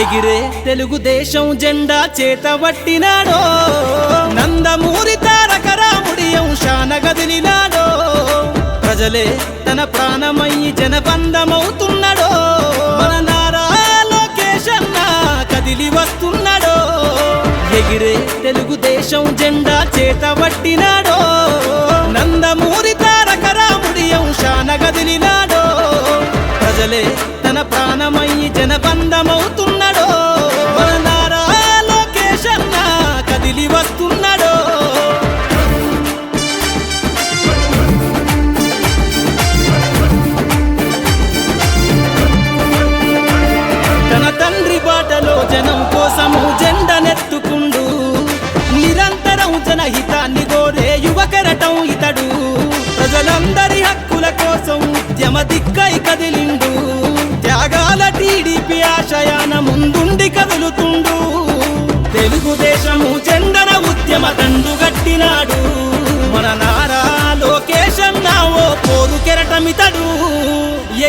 ఎగిరే తెలుగుదేశం జెండా చేతబట్టినాడో, నందమూరి తారక రాముడి అంశాన గదిలినాడో, ప్రజలే తన ప్రాణమయ్యి జనబంధమవుతున్నాడో, మన నారా లోకేష్ అన్న కదిలి వస్తున్నాడో. ఎగిరే తెలుగుదేశం జెండా చేతబట్టినాడో, నందమూరి తారక రాముడి అంశాన గదిలినాడో, ప్రజలే తన ప్రాణమయ్యి జనబంధమవుతున్నాడో, మన నారా లోకేష్ అన్న కదిలి వస్తున్నాడో. తన తండ్రి బాటలో జనం కోసము జెండనెత్తుకుండు, నిరంతరం జనహితాన్ని కోరే యువకరటం ఇతడు, ప్రజలందరి హక్కుల కోసం ఉద్యమ దిక్కై కదిలిండు, త్యాగాల టీడీపీ ఆశయాన ముందుండి కదులుతుండు, తెలుగుదేశము జెండన ఉద్యమ దండు గట్టినాడు, మన నారా లోకేష్ అన్న ఓ పోరు కెరటమితడు.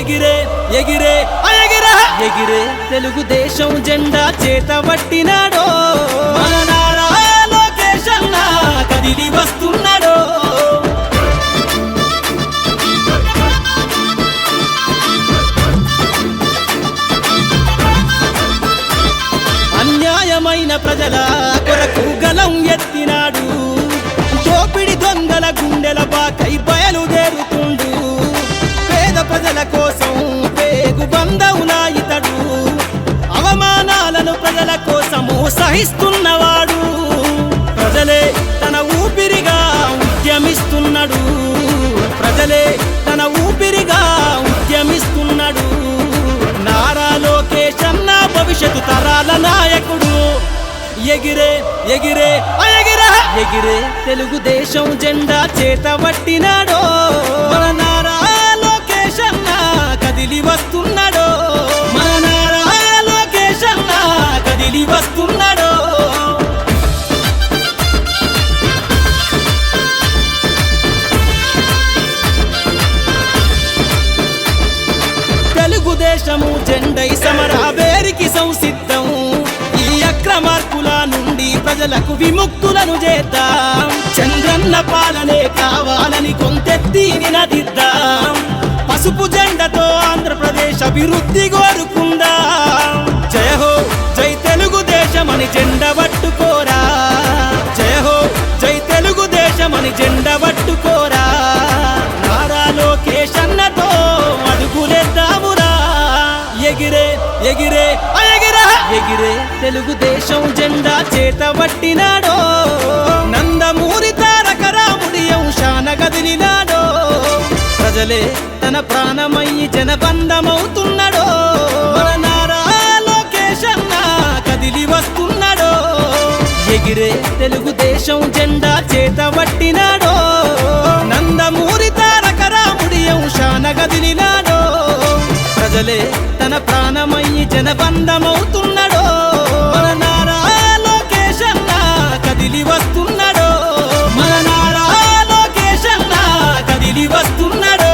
ఎగిరే ఎగిరే ఎగిరే ఎగిరే తెలుగుదేశం జెండా చేతబట్టినాడో, మన నారా లోకేష్ అన్న కదిలి వస్తున్నాడో. అన్యాయమైన ప్రజల కొరకు గలం ఎత్తినాడు, దోపిడి దొంగల గుండెల బాకై బయలుదేరుతుండు, పేద ప్రజల కోసం పేగు బంధవులా ఇతడు, అవమానాలను ప్రజల కోసము సహిస్తున్నవాడు, ప్రజలే తన ఊపిరిగా ఉద్యమిస్తున్నాడు, ప్రజలే తన ఊపిరిగా ఉద్యమిస్తున్నాడు, నారా లోకేష్ అన్న భవిష్యత్తు తరాల నాయకుడు. ఎగిరే ఎగిరే ఎగిరే ఎగిరే తెలుగుదేశం జెండా చేతబట్టినాడో, మన నారా లోకేష్ అన్న కదిలి వస్తున్నాడో, మన నారా లోకేష్ అన్న కదిలి వస్తున్నాడో. తెలుగుదేశము జెండై సమరావేరికి సంసిద్ధం, ఈ అక్రమార్కుల నుండి ప్రజలకు విముక్తులను చేద్దాం, చంద్రన్న పాలనే కావాలని కొంతెత్తి నినదిద్దాం, పసుపు జెండతో ఆంధ్రప్రదేశ్ అభివృద్ధి కోరుకుందాం. జయ హో జై తెలుగుదేశం అని జెండ పట్టుకోరా, జయ హో జై తెలుగుదేశం అని జెండ పట్టుకోరా, నారా లోకేష్ అన్నతో అడుగులేద్దామురా. ఎగిరే ఎగిరే ఎగిరే ఎగిరే తెలుగుదేశం జెండా చేతబట్టినాడో, నందమూరి తారక రాముడి అంశాన గదిలినాడో, ప్రజలే తన ప్రాణమయ్యి జనబంధమవుతున్నాడో, మన నారా లోకేష్ అన్న కదిలి వస్తున్నాడో. ఎగిరే తెలుగుదేశం జెండా చేతబట్టినాడో, నందమూరి తారక రాముడి అంశాన గదిలినాడో, ప్రజలే తన ప్రాణమయ్యి జనబంధమవుతున్నాడో, మన నారా లోకేష్ అన్న కదిలి వస్తున్నాడో, మన నారా లోకేష్ అన్న కదిలి వస్తున్నాడో.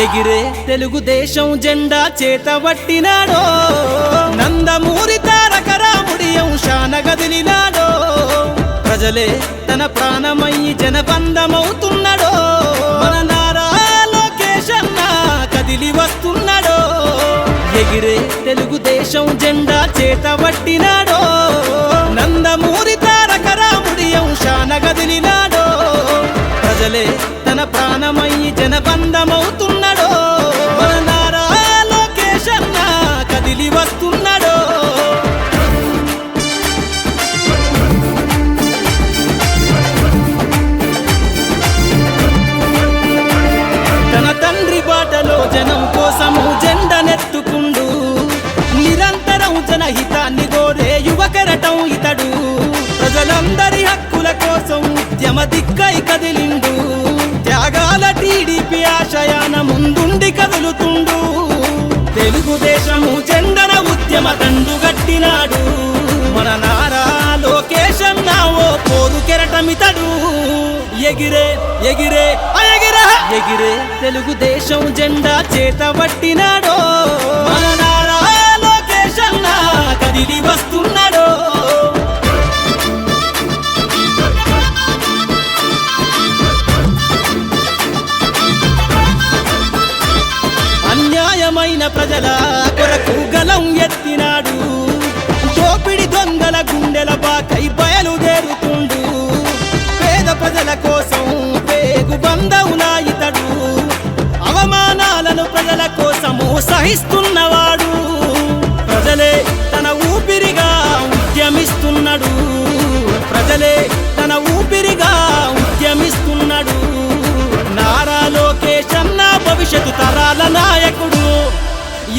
ఎగిరే తెలుగుదేశం జెండా చేతబట్టినాడో, నందమూరి తారక రాముడి అంశాన గదిలినాడో, ప్రజలే తన ప్రాణమయ్యి జనబంధమవుతున్నాడో, మన నారా లోకేష్ అన్న కదిలి వస్తున్నాడో. ఎగిరే తెలుగుదేశం జెండా చేతబట్టినాడో, నందమూరి తారక రాముడి అంశాన గదిలినాడో, ప్రజలే తన ప్రాణమయ్యి జనబంధమవుతున్నాడో, మన నారా లోకేష్ అన్న కదిలి వస్తున్నాడో. జనహితాన్ని కోరే యువ కెరటం ఇతడు ప్రజలందరి హక్కుల కోసం ఉద్యమ దిక్కై కదిలిండు త్యాగాల టీడీపీ ఆశయాన ముందుండి కదులుతుండు తెలుగుదేశము జెండన ఉద్యమ దండు గట్టినాడు మన నారా లోకేశన్న ఓ పోరు కెరటమితడు ఎగిరే ఎగిరే ఎగిరే ఎగిరే తెలుగుదేశం జెండా చేత పట్టినాడో మన నారా లోకేశన్న కదిలి వస్తున్నాడో అన్యాయమైన ప్రజల కొరకు గలం ఎత్తినాడు దోపిడి దొంగల గుండెల బాకై బయలుదేరుతుండు పేద ప్రజల కోసం పేగు బంధవులా ఇతడు అవమానాలను ప్రజల కోసము సహిస్తున్నవాడు ప్రజలే తన ఊపిరిగా ఉద్యమిస్తున్నాడు ప్రజలే తన ఊపిరిగా ఉద్యమిస్తున్నాడు నారా లోకేశన్న భవిష్యత్తు తరాల నాయకుడు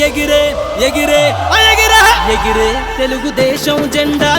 ఎగిరే ఎగిరే ఎగిరే ఎగిరే తెలుగుదేశం జెండా